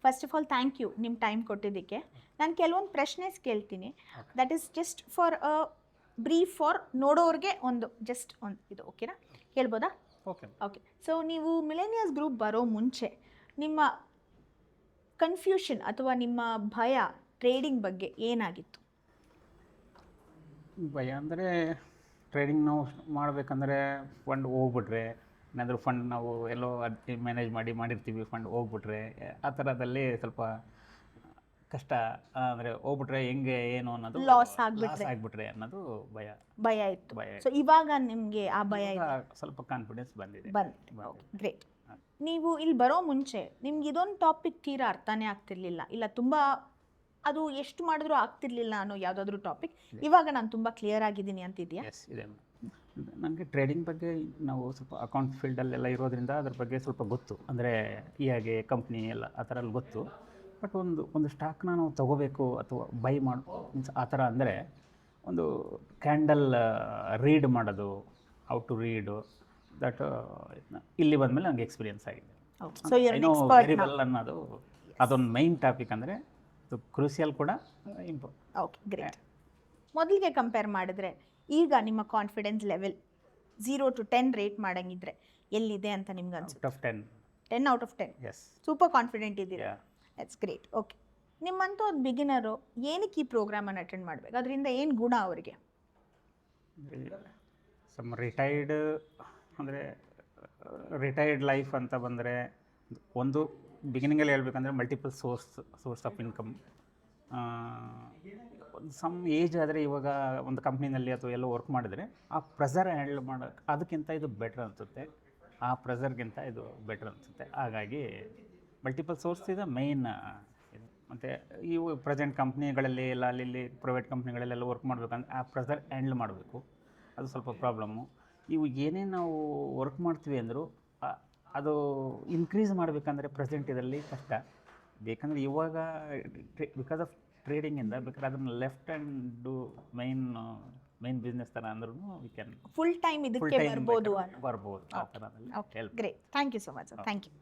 First of all thank you ನಿಮ್ಮ time ಕೊಟ್ಟಿದ್ದಕ್ಕೆ. ನಾನು ಕೆಲವೊಂದು ಪ್ರಶ್ನೆಸ್ ಕೇಳ್ತೀನಿ, that is just for a brief for ನೋಡೋರಿಗೆ ಒಂದು ಜಸ್ಟ್ ಒಂದು ಇದು, ಓಕೆನಾ? ಕೇಳ್ಬೋದಾ? ಓಕೆ. ಓಕೆ. ಸೊ ನೀವು ಮಿಲೇನಿಯಲ್ಸ್ ಗ್ರೂಪ್ ಬರೋ ಮುಂಚೆ ನಿಮ್ಮ ಕನ್ಫ್ಯೂಷನ್ ಅಥವಾ ನಿಮ್ಮ ಭಯ ಟ್ರೇಡಿಂಗ್ ಬಗ್ಗೆ ಏನಾಗಿತ್ತು? ಭಯ ಅಂದರೆ ಟ್ರೇಡಿಂಗ್ ನಾವು ಮಾಡಬೇಕಂದ್ರೆ ಫಂಡ್ ಹೋಗ್ಬಿಟ್ರೆ, ಏನಾದರೂ ಫಂಡ್ ನಾವು ಎಲ್ಲೋ ಅದು ಮ್ಯಾನೇಜ್ ಮಾಡಿರ್ತೀವಿ, ಫಂಡ್ ಹೋಗ್ಬಿಟ್ರೆ ಆ ಥರದಲ್ಲಿ ಸ್ವಲ್ಪ ಕಷ್ಟ. ಅಂದರೆ ಹೋಗ್ಬಿಟ್ರೆ ಹೆಂಗೆ ಏನು ಅನ್ನೋದು, ಲಾಸ್ ಲಾಸ್ ಆಗಿಬಿಟ್ರೆ ಅನ್ನೋದು ಭಯ ಇತ್ತು. ಭಯ. ಸೊ ಇವಾಗ ನಿಮಗೆ ಆ ಭಯ ಸ್ವಲ್ಪ ಕಾನ್ಫಿಡೆನ್ಸ್ ಬಂದಿದೆ. ಗ್ರೇಟ್. ನೀವು ಇಲ್ಲಿ ಬರೋ ಮುಂಚೆ ನಿಮ್ಗೆ ಇದೊಂದು ಟಾಪಿಕ್ ತೀರಾ ಅರ್ಥನೇ ಆಗ್ತಿರ್ಲಿಲ್ಲ, ಇಲ್ಲ ತುಂಬ ಅದು ಎಷ್ಟು ಮಾಡಿದ್ರೂ ಆಗ್ತಿರ್ಲಿಲ್ಲ ಅನ್ನೋ ಯಾವುದಾದ್ರೂ ಟಾಪಿಕ್ ಇವಾಗ ನಾನು ತುಂಬ ಕ್ಲಿಯರ್ ಆಗಿದ್ದೀನಿ ಅಂತಿದೆಯಾ? ಎಸ್ ಇದೆ. ನನಗೆ ಟ್ರೇಡಿಂಗ್ ಬಗ್ಗೆ ನಾವು ಸ್ವಲ್ಪ ಅಕೌಂಟ್ ಫೀಲ್ಡಲ್ಲೆಲ್ಲ ಇರೋದ್ರಿಂದ ಅದ್ರ ಬಗ್ಗೆ ಸ್ವಲ್ಪ ಗೊತ್ತು. ಅಂದರೆ ಹಾಗೆ ಕಂಪ್ನಿ ಎಲ್ಲ ಆ ಥರ ಎಲ್ಲ ಗೊತ್ತು. ಬಟ್ ಒಂದು ಸ್ಟಾಕ್ನ ನಾವು ತೊಗೋಬೇಕು ಅಥವಾ ಬೈ ಮೀನ್ಸ್ ಆ ಥರ ಅಂದರೆ ಒಂದು ಕ್ಯಾಂಡಲ್ ರೀಡ್ ಮಾಡೋದು, ಹೌ ಟು ರೀಡು ದಟ್ ಇಲ್ಲಿ ಬಂದಮೇಲೆ ನನಗೆ ಎಕ್ಸ್ಪೀರಿಯನ್ಸ್ ಆಗಿದೆ. ವೆರಿ ವೆಲ್ ಅನ್ನೋದು ಅದೊಂದು ಮೈನ್ ಟಾಪಿಕ್. ಅಂದರೆ ಇದು ಕ್ರೂಸಿಯಲ್ ಕೂಡ ಇಂಪಾರ್ಟೆಂಟ್. Okay, great. ಮೊದಲಿಗೆ ಕಂಪೇರ್ ಮಾಡಿದ್ರೆ ಈಗ ನಿಮ್ಮ ಕಾನ್ಫಿಡೆನ್ಸ್ ಲೆವೆಲ್ 0 to 10 ರೇಟ್ ಮಾಡಂಗಿದ್ರೆ ಎಲ್ಲಿದೆ ಅಂತ ನಿಮ್ಗೆ ಅನ್ಸುತ್ತೆ? 10 out of 10. Yes. Super confident ಇದ್ದೀರಾ. That's great. ಓಕೆ, ನಿಮ್ಮಂಥ ಒಂದು ಬಿಗಿನರು ಏನಕ್ಕೆ ಈ ಪ್ರೋಗ್ರಾಮನ್ನು ಅಟೆಂಡ್ ಮಾಡಬೇಕು? ಅದರಿಂದ ಏನು ಗುಣ ಅವರಿಗೆ? ಸಮ್ ರಿಟೈರ್ಡ್ ಲೈಫ್ ಅಂತ ಬಂದರೆ ಒಂದು ಬಿಗಿನಿಂಗಲ್ಲಿ ಹೇಳ್ಬೇಕಂದ್ರೆ multiple source of income. Some age ಆದರೆ ಇವಾಗ ಒಂದು ಕಂಪ್ನಿನಲ್ಲಿ ಅಥವಾ ಎಲ್ಲೋ ವರ್ಕ್ ಮಾಡಿದರೆ ಆ ಪ್ರೆಸರ್ ಹ್ಯಾಂಡಲ್ ಮಾಡೋಕ್ಕೆ ಅದಕ್ಕಿಂತ ಇದು ಬೆಟ್ರ್ ಅನಿಸುತ್ತೆ, ಆ ಪ್ರೆಸರ್ಗಿಂತ ಇದು ಬೆಟ್ರ್ ಅನಿಸುತ್ತೆ. ಹಾಗಾಗಿ ಮಲ್ಟಿಪಲ್ ಸೋರ್ಸ್ ಇದೆ ಮೈನ್ ಇದು. ಮತ್ತು ಇವು ಪ್ರೆಸೆಂಟ್ ಕಂಪ್ನಿಗಳಲ್ಲಿ ಎಲ್ಲ ಅಲ್ಲಿ ಪ್ರೈವೇಟ್ ಕಂಪ್ನಿಗಳಲ್ಲೆಲ್ಲ ವರ್ಕ್ ಮಾಡಬೇಕಂದ್ರೆ ಆ ಪ್ರೆಸರ್ ಹ್ಯಾಂಡಲ್ ಮಾಡಬೇಕು, ಅದು ಸ್ವಲ್ಪ ಪ್ರಾಬ್ಲಮ್ಮು. ಇವು ಏನೇ ನಾವು ವರ್ಕ್ ಮಾಡ್ತೀವಿ ಅಂದರೂ ಅದು ಇನ್ಕ್ರೀಸ್ ಮಾಡಬೇಕಂದ್ರೆ ಪ್ರೆಸೆಂಟ್ ಇದರಲ್ಲಿ ಕಷ್ಟ. ಬೇಕಂದರೆ ಇವಾಗ ಬಿಕಾಸ್ ಆಫ್ ಟ್ರೇಡಿಂಗಿಂದ ಬೇಕಾದ್ರೆ ಅದನ್ನು left hand do main business ಥರ ಅಂದ್ರೂ ವಿ ಕ್ಯಾನ್ ಫುಲ್ ಟೈಮ್ ಇದಕ್ಕೆ ಬರ್ಬೋದು ಆ ಥರದಲ್ಲಿ. Great. Thank you so much sir. Thank you.